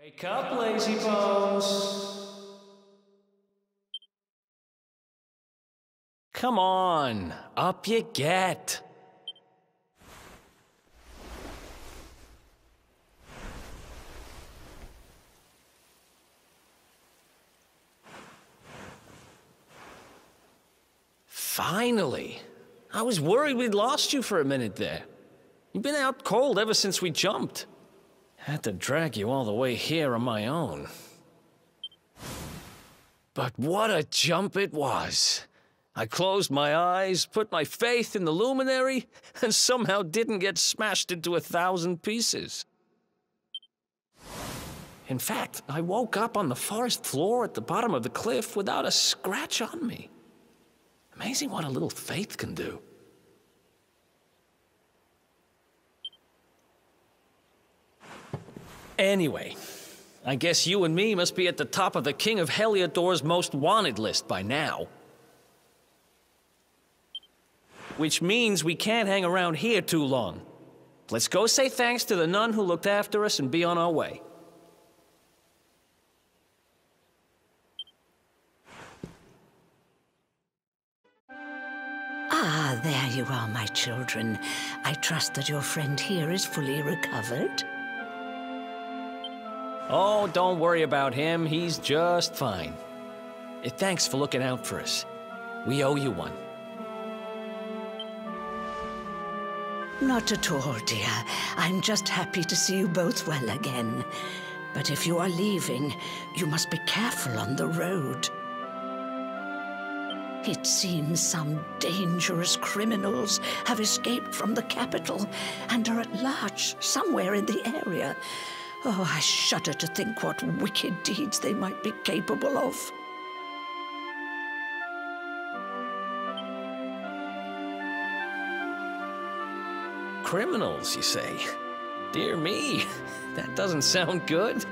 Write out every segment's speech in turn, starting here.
Wake up, lazy bones! Come on, up you get! Finally! I was worried we'd lost you for a minute there. You've been out cold ever since we jumped. Had to drag you all the way here on my own. But what a jump it was. I closed my eyes, put my faith in the luminary, and somehow didn't get smashed into 1,000 pieces. In fact, I woke up on the forest floor at the bottom of the cliff without a scratch on me. Amazing what a little faith can do. Anyway, I guess you and me must be at the top of the King of Heliodor's most wanted list by now. Which means we can't hang around here too long. Let's go say thanks to the nun who looked after us and be on our way. Ah, there you are, my children. I trust that your friend here is fully recovered. Oh, don't worry about him. He's just fine. Thanks for looking out for us. We owe you one. Not at all, dear. I'm just happy to see you both well again. But if you are leaving, you must be careful on the road. It seems some dangerous criminals have escaped from the capital and are at large somewhere in the area. Oh, I shudder to think what wicked deeds they might be capable of. Criminals, you say? Dear me, that doesn't sound good.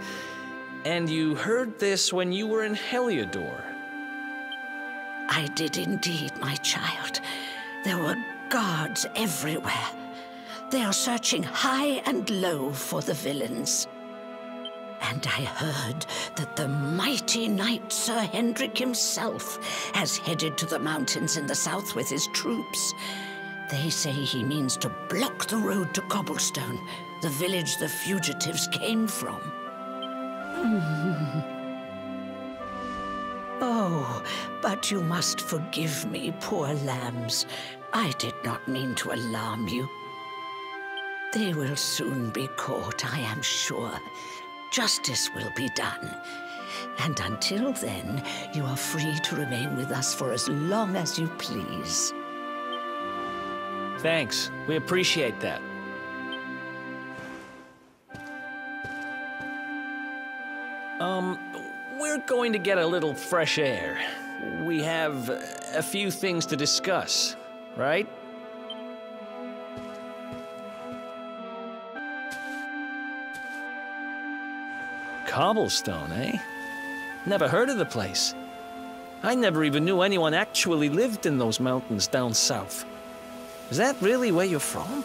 And you heard this when you were in Heliodor? I did indeed, my child. There were guards everywhere. They are searching high and low for the villains. And I heard that the mighty knight Sir Hendrik himself has headed to the mountains in the south with his troops. They say he means to block the road to Cobblestone, the village the fugitives came from. Oh, but you must forgive me, poor lambs. I did not mean to alarm you. They will soon be caught, I am sure. Justice will be done. And until then, you are free to remain with us for as long as you please. Thanks. We appreciate that. We're going to get a little fresh air. We have a few things to discuss, right? Cobblestone, eh? Never heard of the place. I never even knew anyone actually lived in those mountains down south. Is that really where you're from?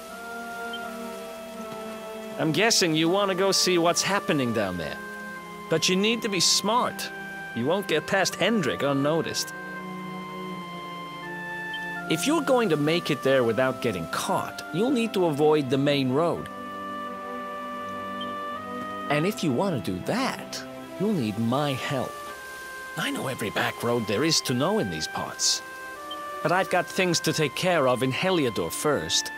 I'm guessing you want to go see what's happening down there. But you need to be smart. You won't get past Hendrik unnoticed. If you're going to make it there without getting caught, you'll need to avoid the main road. And if you want to do that, you'll need my help. I know every back road there is to know in these parts. But I've got things to take care of in Heliodor first.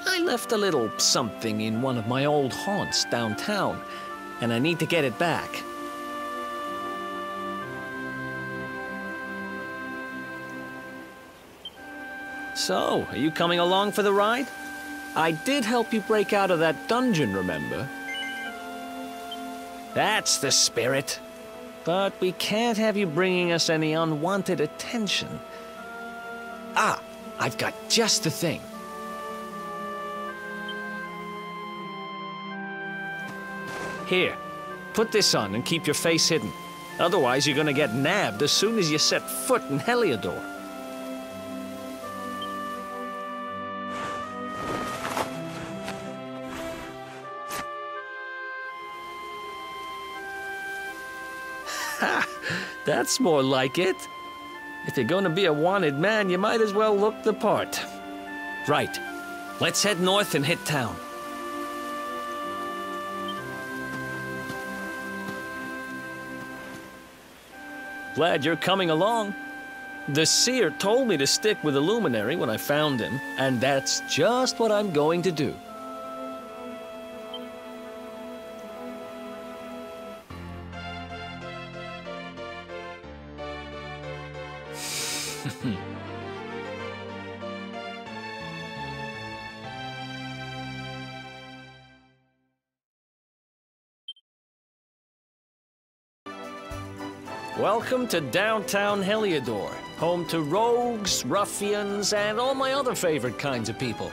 I left a little something in one of my old haunts downtown, and I need to get it back. So, are you coming along for the ride? I did help you break out of that dungeon, remember? That's the spirit. But we can't have you bringing us any unwanted attention. Ah, I've got just the thing. Here, put this on and keep your face hidden. Otherwise, you're gonna get nabbed as soon as you set foot in Heliodor. Ha! That's more like it. If you're gonna be a wanted man, you might as well look the part. Right. Let's head north and hit town. Glad you're coming along. The seer told me to stick with the luminary when I found him, and that's just what I'm going to do. Welcome to downtown Heliodor, home to rogues, ruffians, and all my other favorite kinds of people.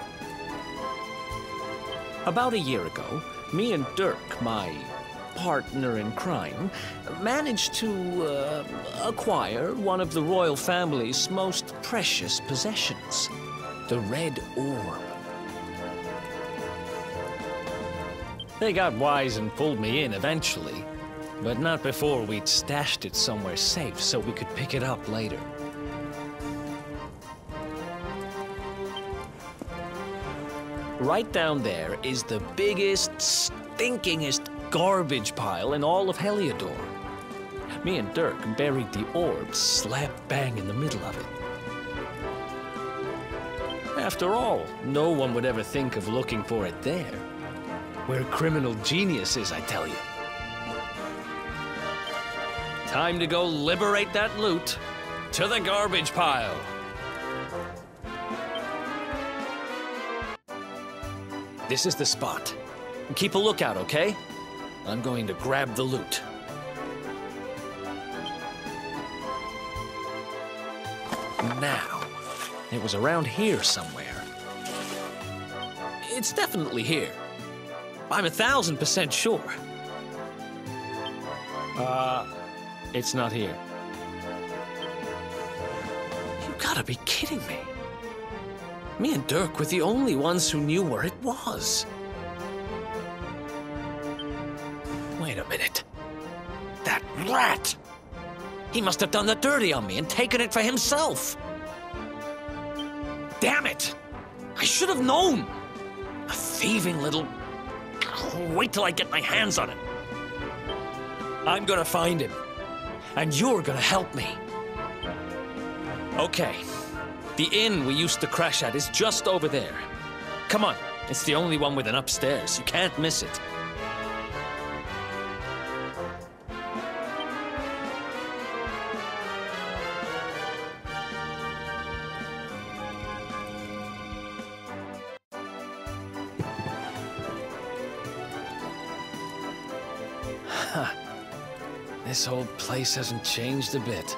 About a year ago, me and Dirk, my partner in crime, managed to acquire one of the royal family's most precious possessions, the Red Orb. They got wise and pulled me in eventually. But not before we'd stashed it somewhere safe so we could pick it up later. Right down there is the biggest, stinkingest garbage pile in all of Heliodor. Me and Dirk buried the orb slap bang in the middle of it. After all, no one would ever think of looking for it there. We're criminal geniuses, I tell you. Time to go liberate that loot. To the garbage pile. This is the spot. Keep a lookout, okay? I'm going to grab the loot. Now, it was around here somewhere. It's definitely here. I'm 1000% sure. It's not here. You gotta be kidding me. Me and Dirk were the only ones who knew where it was. Wait a minute. That rat! He must have done the dirty on me and taken it for himself. Damn it! I should have known! A thieving little... Wait till I get my hands on him. I'm gonna find him. And you're gonna help me. Okay. The inn we used to crash at is just over there. Come on. It's the only one with an upstairs. You can't miss it. This whole place hasn't changed a bit.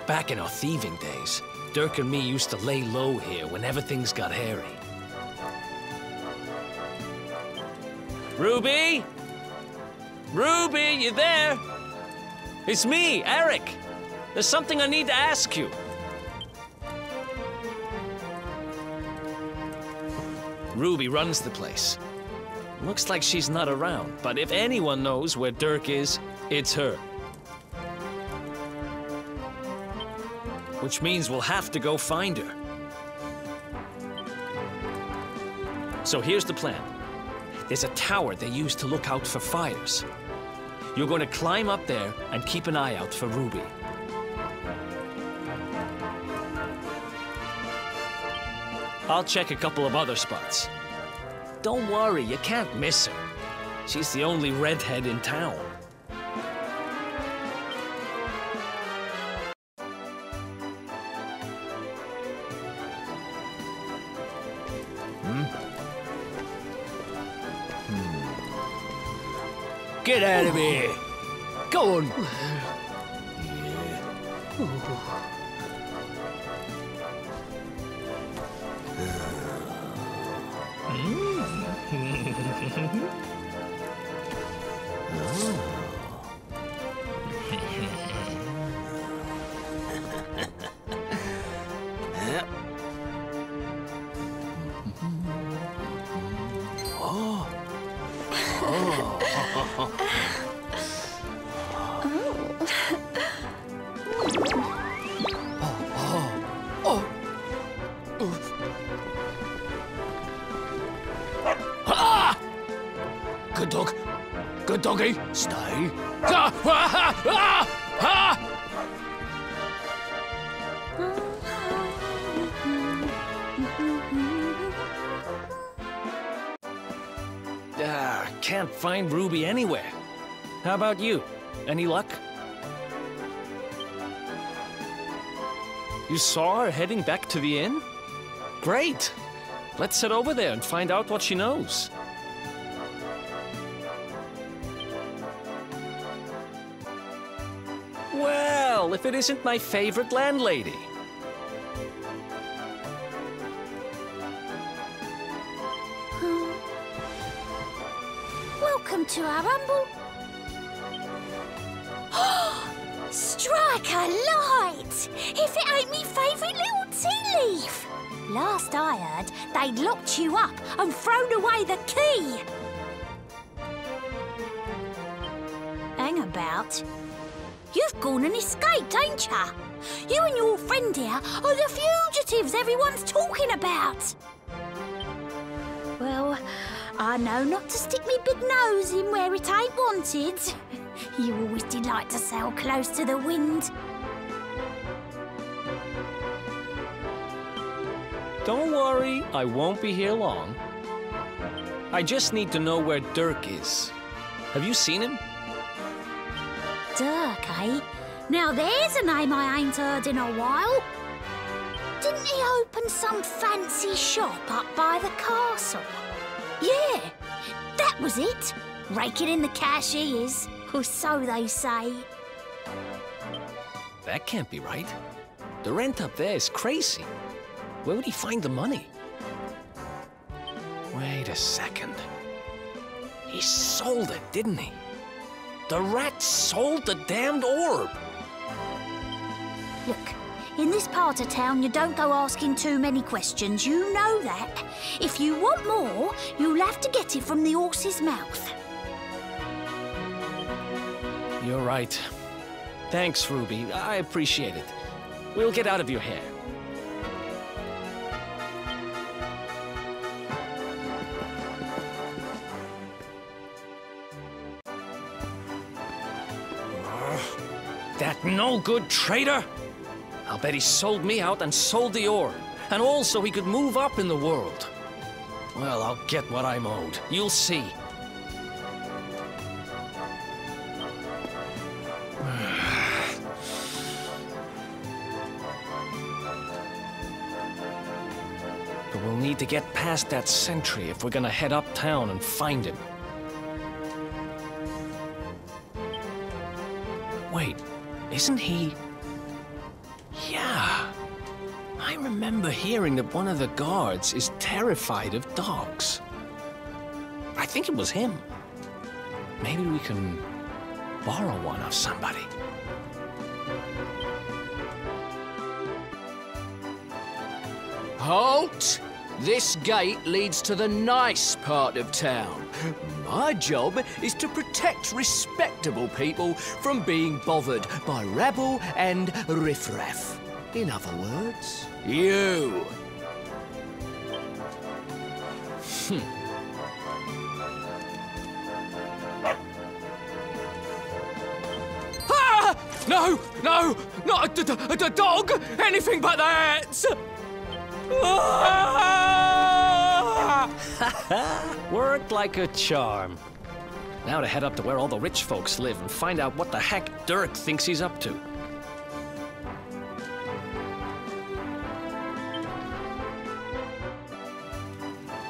Back in our thieving days, Dirk and me used to lay low here whenever things got hairy. Ruby? Ruby, you there? It's me, Erik. There's something I need to ask you. Ruby runs the place. Looks like she's not around, but if anyone knows where Dirk is, it's her. Which means we'll have to go find her. So here's the plan. There's a tower they use to look out for fires. You're going to climb up there and keep an eye out for Ruby. I'll check a couple of other spots. Don't worry, you can't miss her. She's the only redhead in town. Get out of here! Go on! Good dog. Good doggy. Stay. Can't find Ruby anywhere. How about you? Any luck? You saw her heading back to the inn? Great! Let's head over there and find out what she knows. Well, if it isn't my favorite landlady. Welcome to our humble... Strike a light! If it ain't me favourite little tea leaf! Last I heard, they'd locked you up and thrown away the key! Hang about. You've gone and escaped, ain't ya? You and your friend here are the fugitives everyone's talking about! Well, I know not to stick me big nose in where it ain't wanted. You always did like to sail close to the wind. Don't worry, I won't be here long. I just need to know where Dirk is. Have you seen him? Dirk, eh? Now there's a name I ain't heard in a while. Didn't he open some fancy shop up by the castle? Yeah, that was it. Raking in the cash he is, or so they say. That can't be right. The rent up there is crazy. Where would he find the money? Wait a second. He sold it, didn't he? The rat sold the damned orb! Look, in this part of town you don't go asking too many questions, you know that. If you want more, you'll have to get it from the horse's mouth. You're right. Thanks, Ruby. I appreciate it. We'll get out of your hair. That no-good traitor! I'll bet he sold me out and sold the orb. And also he could move up in the world. Well, I'll get what I'm owed. You'll see. But we'll need to get past that sentry if we're gonna head uptown and find him. Wait, isn't he... Yeah. I remember hearing that one of the guards is terrified of dogs. I think it was him. Maybe we can borrow one of somebody. Halt! This gate leads to the nice part of town. My job is to protect respectable people from being bothered by rabble and riffraff. In other words, you. Ah! No! No! Not a dog! Anything but that! Worked like a charm. Now to head up to where all the rich folks live and find out what the heck Dirk thinks he's up to.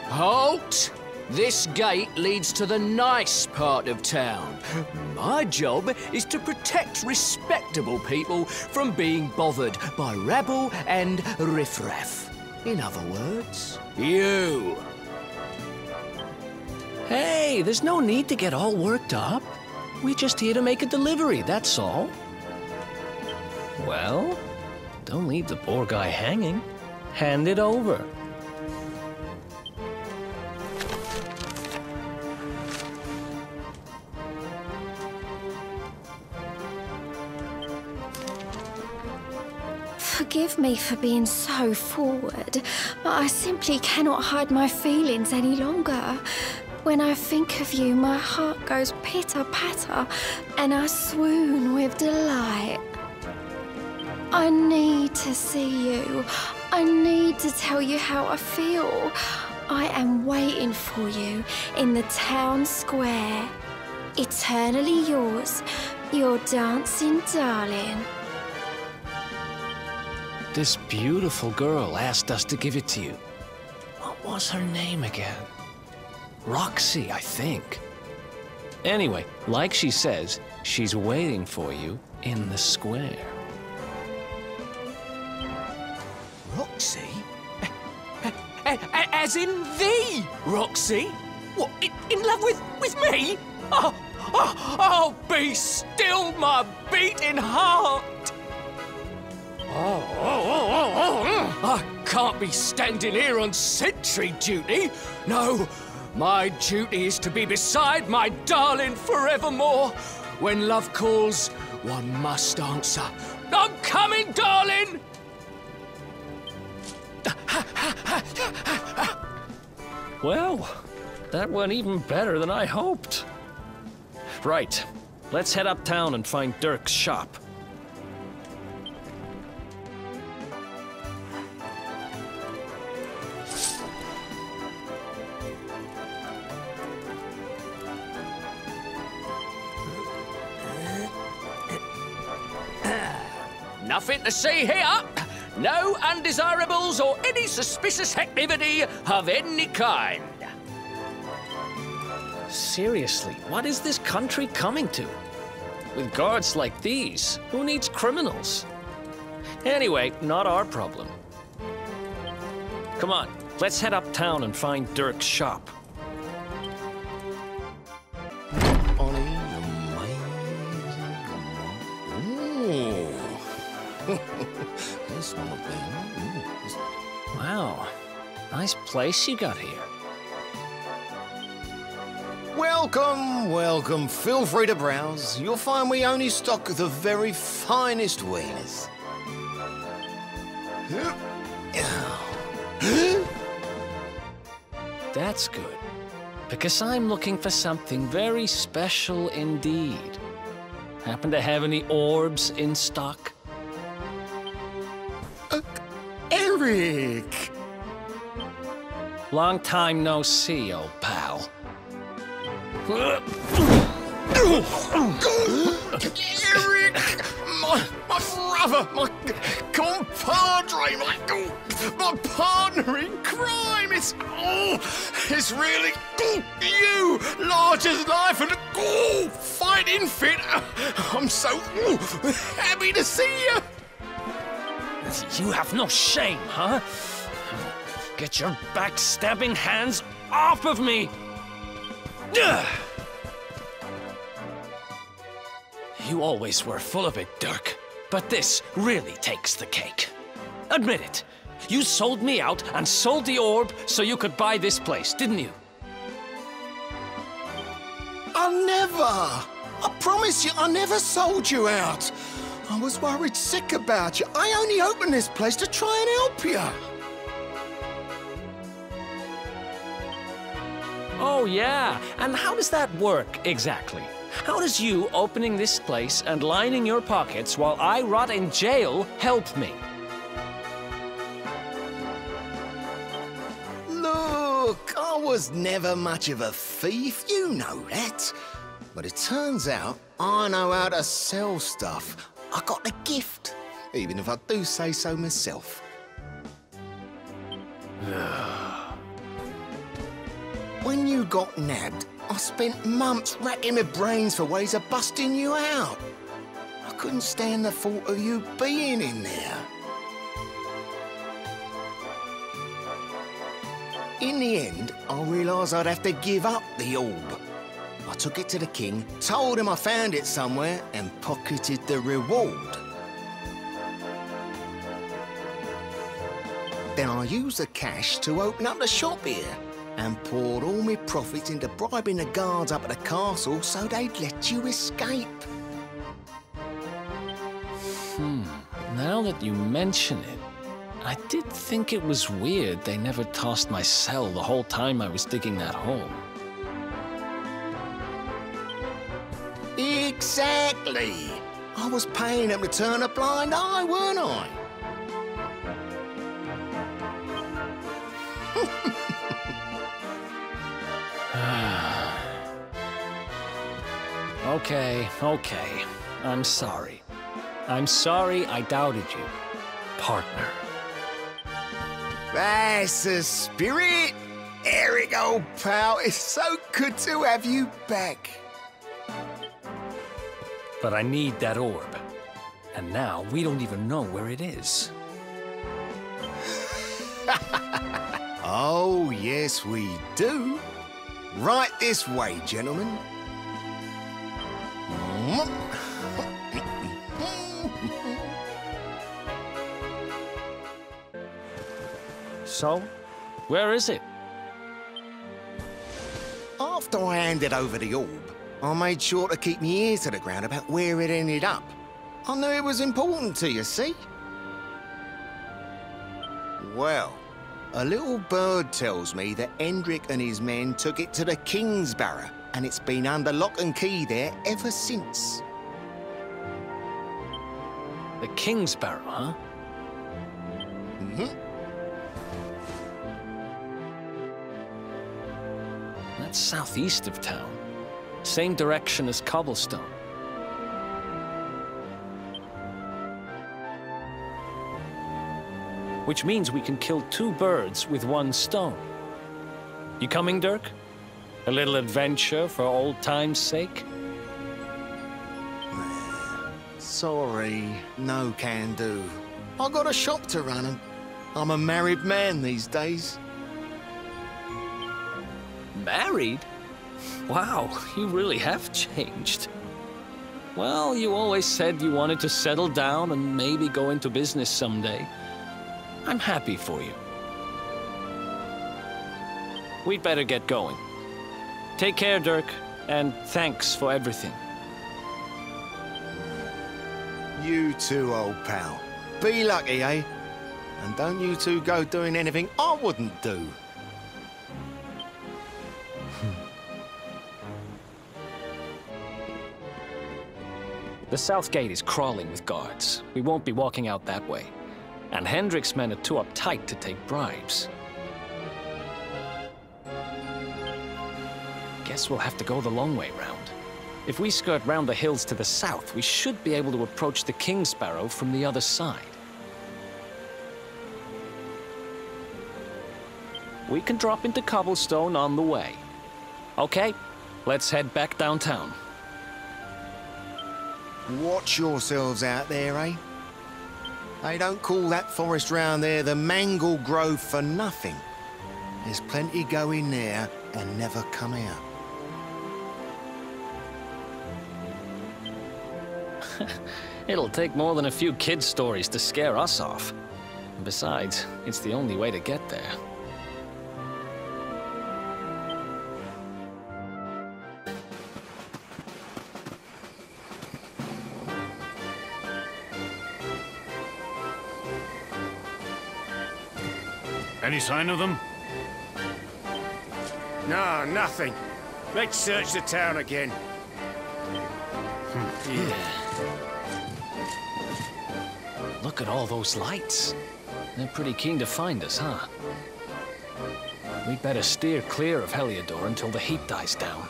Halt! This gate leads to the nice part of town. My job is to protect respectable people from being bothered by rabble and riffraff. In other words, you. Hey, there's no need to get all worked up. We're just here to make a delivery, that's all. Well, don't leave the poor guy hanging. Hand it over. Forgive me for being so forward, but I simply cannot hide my feelings any longer. When I think of you, my heart goes pitter-patter and I swoon with delight. I need to see you. I need to tell you how I feel. I am waiting for you in the town square. Eternally yours, your dancing darling. This beautiful girl asked us to give it to you. What was her name again? Roxy, I think. Anyway, like she says, she's waiting for you in the square. Roxy? As in the Roxy? What, in love with me? Oh, be still my beating heart! I can't be standing here on sentry duty. No, my duty is to be beside my darling forevermore. When love calls, one must answer. I'm coming, darling! Well, that went even better than I hoped. Right, let's head uptown and find Dirk's shop. Nothing to see here. No undesirables or any suspicious activity of any kind. Seriously, what is this country coming to? With guards like these, who needs criminals? Anyway, not our problem. Come on, let's head uptown and find Dirk's shop. Wow, nice place you got here. Welcome, welcome. Feel free to browse. You'll find we only stock the very finest wieners. That's good, because I'm looking for something very special indeed. Happen to have any orbs in stock? Erik! Long time no see, old pal. Erik! My brother, my compadre, my partner in crime! It's really you! Large as life and fighting fit! I'm so happy to see you! You have no shame, huh? Get your backstabbing hands off of me! You always were full of it, Dirk. But this really takes the cake. Admit it. You sold me out and sold the orb so you could buy this place, didn't you? I never! I promise you, I never sold you out. I was worried sick about you. I only opened this place to try and help you. Oh, yeah. And how does that work, exactly? How does you opening this place and lining your pockets while I rot in jail help me? Look, I was never much of a thief, you know that. But it turns out I know how to sell stuff. I got the gift, even if I do say so myself. When you got nabbed, I spent months racking my brains for ways of busting you out. I couldn't stand the thought of you being in there. In the end, I realised I'd have to give up the orb. I took it to the king, told him I found it somewhere, and pocketed the reward. Then I used the cash to open up the shop here, and poured all my profits into bribing the guards up at the castle so they'd let you escape. Now that you mention it, I did think it was weird they never tossed my cell the whole time I was digging that hole. Exactly. I was paying him to turn a blind eye, weren't I? Okay. I'm sorry. I'm sorry I doubted you, partner. That's the spirit! Erik, old pal, it's so good to have you back. But I need that orb. And now we don't even know where it is. Oh, yes, we do. Right this way, gentlemen. So, where is it? After I handed over the orb, I made sure to keep my ear to the ground about where it ended up. I knew it was important to you, see? Well, a little bird tells me that Hendrik and his men took it to the King's Barrow, and it's been under lock and key there ever since. The King's Barrow, huh? Mm-hmm. That's southeast of town. Same direction as Cobblestone. Which means we can kill 2 birds with 1 stone. You coming, Dirk? A little adventure for old time's sake? Sorry, no can do. I got a shop to run and I'm a married man these days. Married? Wow, you really have changed. Well, you always said you wanted to settle down and maybe go into business someday. I'm happy for you. We'd better get going. Take care, Dirk, and thanks for everything. You too, old pal. Be lucky, eh? And don't you two go doing anything I wouldn't do. The south gate is crawling with guards. We won't be walking out that way. And Hendrik's men are too uptight to take bribes. Guess we'll have to go the long way round. If we skirt round the hills to the south, we should be able to approach the King's Barrow from the other side. We can drop into Cobblestone on the way. Okay, let's head back downtown. Watch yourselves out there, eh? They don't call that forest round there the Mangle Grove for nothing. There's plenty go in there and never come out. It'll take more than a few kid stories to scare us off. Besides, it's the only way to get there. Any sign of them? No, nothing. Let's search the town again. Look at all those lights. They're pretty keen to find us, huh? We'd better steer clear of Heliodor until the heat dies down.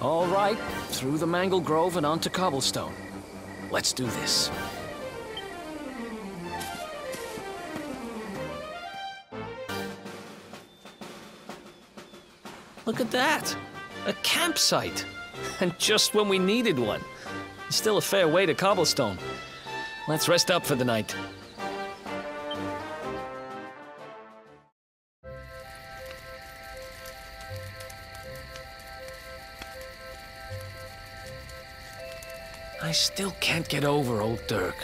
All right, through the Mangle Grove and onto Cobblestone. Let's do this. Look at that! A campsite! And just when we needed one. Still a fair way to Cobblestone. Let's rest up for the night. I still can't get over old Dirk.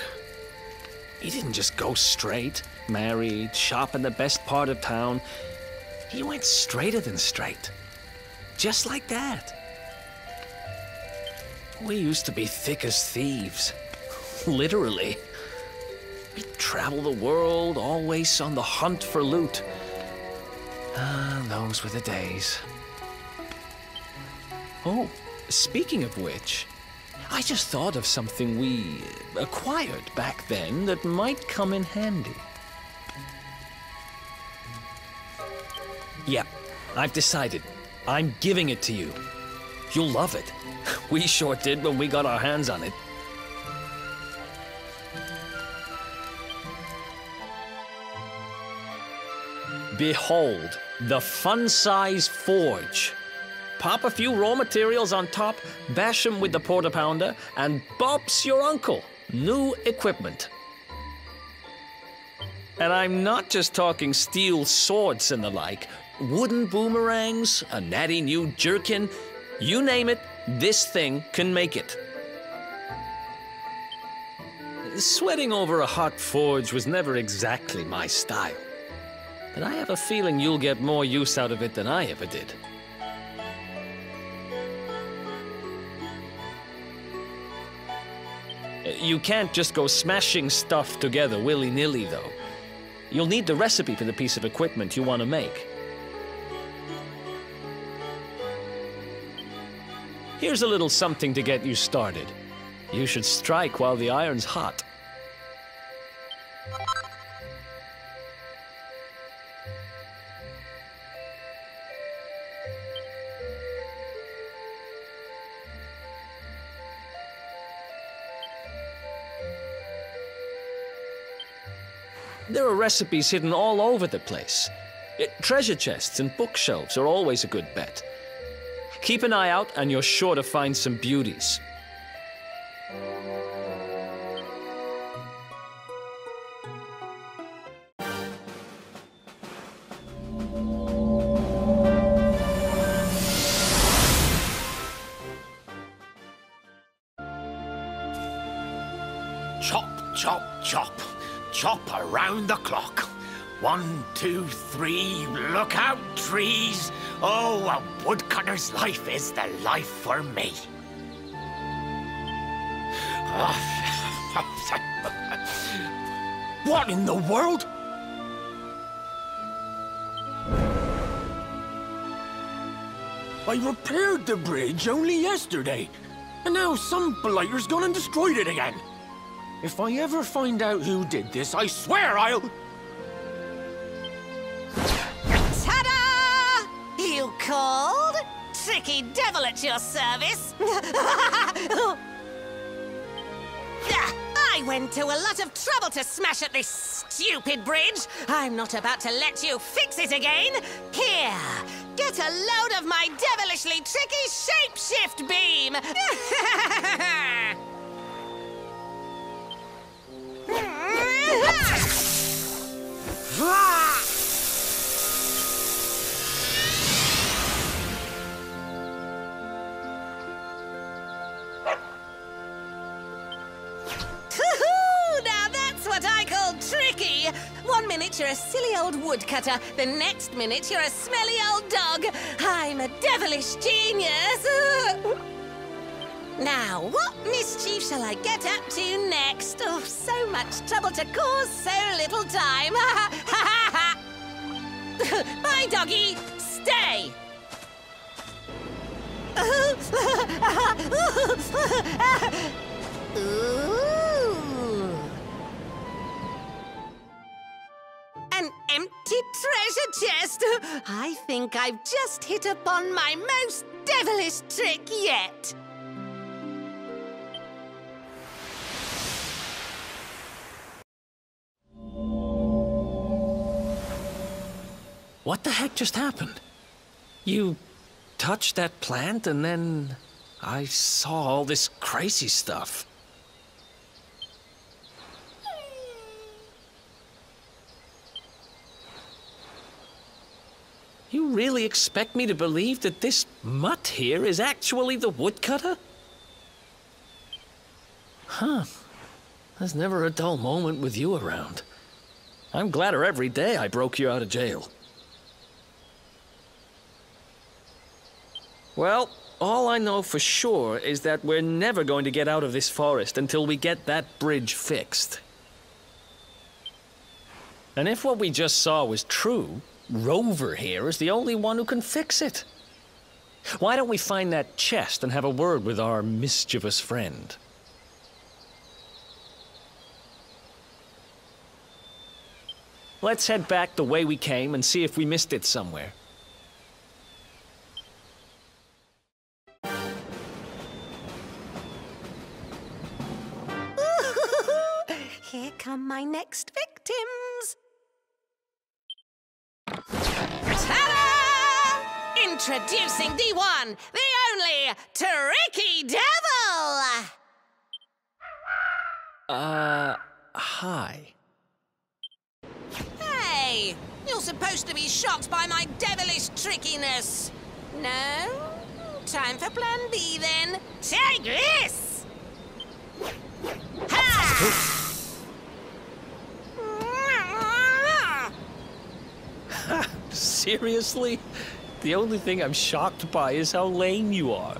He didn't just go straight, married, shop in the best part of town. He went straighter than straight. Just like that. We used to be thick as thieves. Literally. We'd travel the world, always on the hunt for loot. Ah, those were the days. Oh, speaking of which, I just thought of something we acquired back then that might come in handy. Yeah, I've decided. I'm giving it to you. You'll love it. We sure did when we got our hands on it. Behold, the fun-size forge. Pop a few raw materials on top, bash 'em with the porta-pounder, and bop's your uncle. New equipment. And I'm not just talking steel swords and the like. Wooden boomerangs, a natty new jerkin, you name it, this thing can make it. Sweating over a hot forge was never exactly my style. But I have a feeling you'll get more use out of it than I ever did. You can't just go smashing stuff together willy-nilly, though. You'll need the recipe for the piece of equipment you want to make. Here's a little something to get you started. You should strike while the iron's hot. There are recipes hidden all over the place. Treasure chests and bookshelves are always a good bet. Keep an eye out and you're sure to find some beauties. Chop, chop, chop. Chop around the clock. 1, 2, 3, look out, trees. Oh, a woodcutter's life is the life for me. What in the world? I repaired the bridge only yesterday, and now some blighter's gone and destroyed it again. If I ever find out who did this, I swear I'll... Ta-da! You called? Tricky devil at your service. I went to a lot of trouble to smash at this stupid bridge. I'm not about to let you fix it again. Here, get a load of my devilishly tricky shapeshift beam. Now that's what I call tricky. 1 minute you're a silly old woodcutter, the next minute you're a smelly old dog. I'm a devilish genius. Now, what mischief shall I get up to next? Oh, so much trouble to cause so little time. Bye, doggy. Stay. Ooh. An empty treasure chest. I think I've just hit upon my most devilish trick yet. What the heck just happened? You touched that plant and then I saw all this crazy stuff. You really expect me to believe that this mutt here is actually the woodcutter? Huh. There's never a dull moment with you around. I'm gladder every day I broke you out of jail. Well, all I know for sure is that we're never going to get out of this forest until we get that bridge fixed. And if what we just saw was true, Rover here is the only one who can fix it. Why don't we find that chest and have a word with our mischievous friend? Let's head back the way we came and see if we missed it somewhere. Here come my next victims. Ta-da! Introducing the one, the only, Tricky Devil! Hi. Hey, you're supposed to be shocked by my devilish trickiness. No? Time for plan B then. Take this! Ha! Seriously? The only thing I'm shocked by is how lame you are.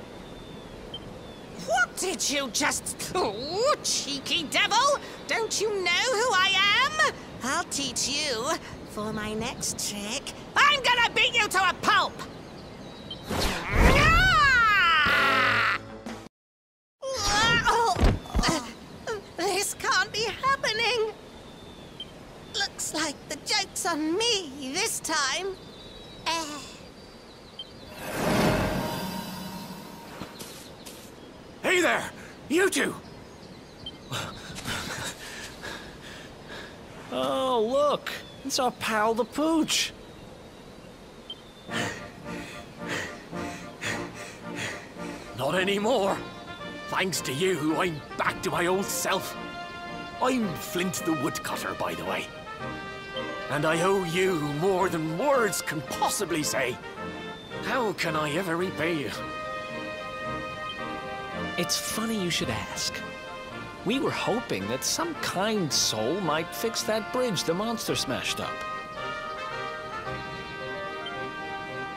What did you just... Oh, cheeky devil! Don't you know who I am? I'll teach you. For my next trick, I'm gonna beat you to a pulp! This can't be happening. Looks like the joke's on me this time. Hey there! You two! Oh, look! It's our pal the Pooch! Not anymore. Thanks to you, I'm back to my old self. I'm Flint the Woodcutter, by the way. And I owe you more than words can possibly say. How can I ever repay you? It's funny you should ask. We were hoping that some kind soul might fix that bridge the monster smashed up.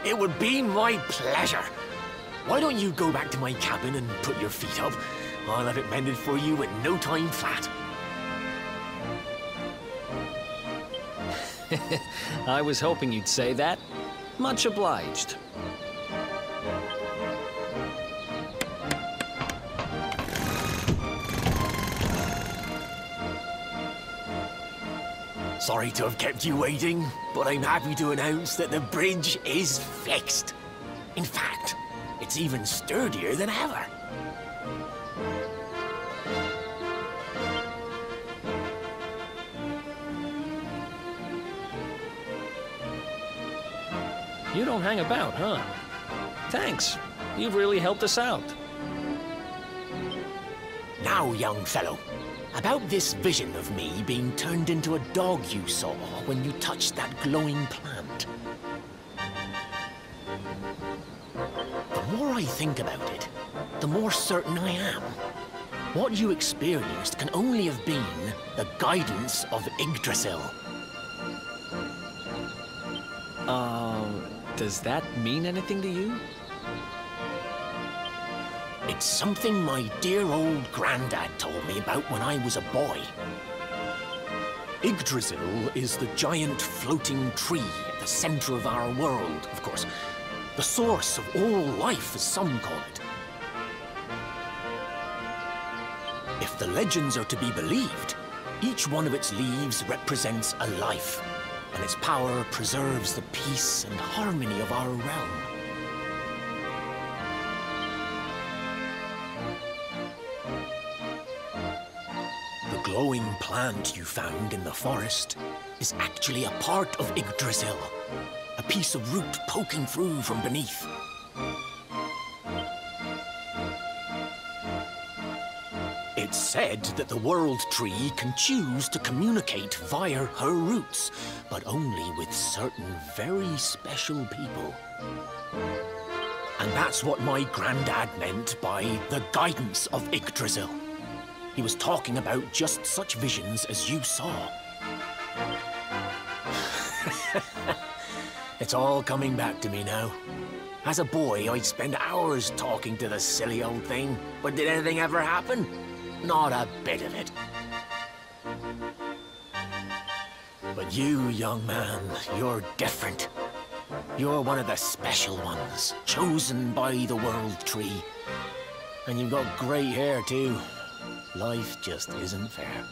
It would be my pleasure. Why don't you go back to my cabin and put your feet up? I'll have it mended for you in no time flat. I was hoping you'd say that. Much obliged. Sorry to have kept you waiting, but I'm happy to announce that the bridge is fixed. In fact, it's even sturdier than ever. You don't hang about, huh? Thanks. You've really helped us out. Now, young fellow, about this vision of me being turned into a dog you saw when you touched that glowing plant. The more I think about it, the more certain I am. What you experienced can only have been the guidance of Yggdrasil. Does that mean anything to you? It's something my dear old granddad told me about when I was a boy. Yggdrasil is the giant floating tree at the center of our world, of course. The source of all life, as some call it. If the legends are to be believed, each one of its leaves represents a life, and its power preserves the peace and harmony of our realm. The glowing plant you found in the forest is actually a part of Yggdrasil, a piece of root poking through from beneath. It's said that the World Tree can choose to communicate via her roots, but only with certain very special people. And that's what my granddad meant by the guidance of Yggdrasil. He was talking about just such visions as you saw. It's all coming back to me now. As a boy, I'd spend hours talking to the silly old thing, but did anything ever happen? Not a bit of it. But you, young man, you're different. You're one of the special ones, chosen by the World Tree. And you've got great hair, too. Life just isn't fair.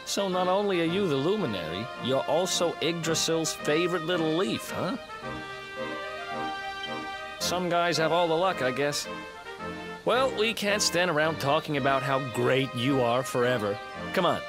So not only are you the luminary, you're also Yggdrasil's favorite little leaf, huh? Some guys have all the luck, I guess. Well, we can't stand around talking about how great you are forever. Come on,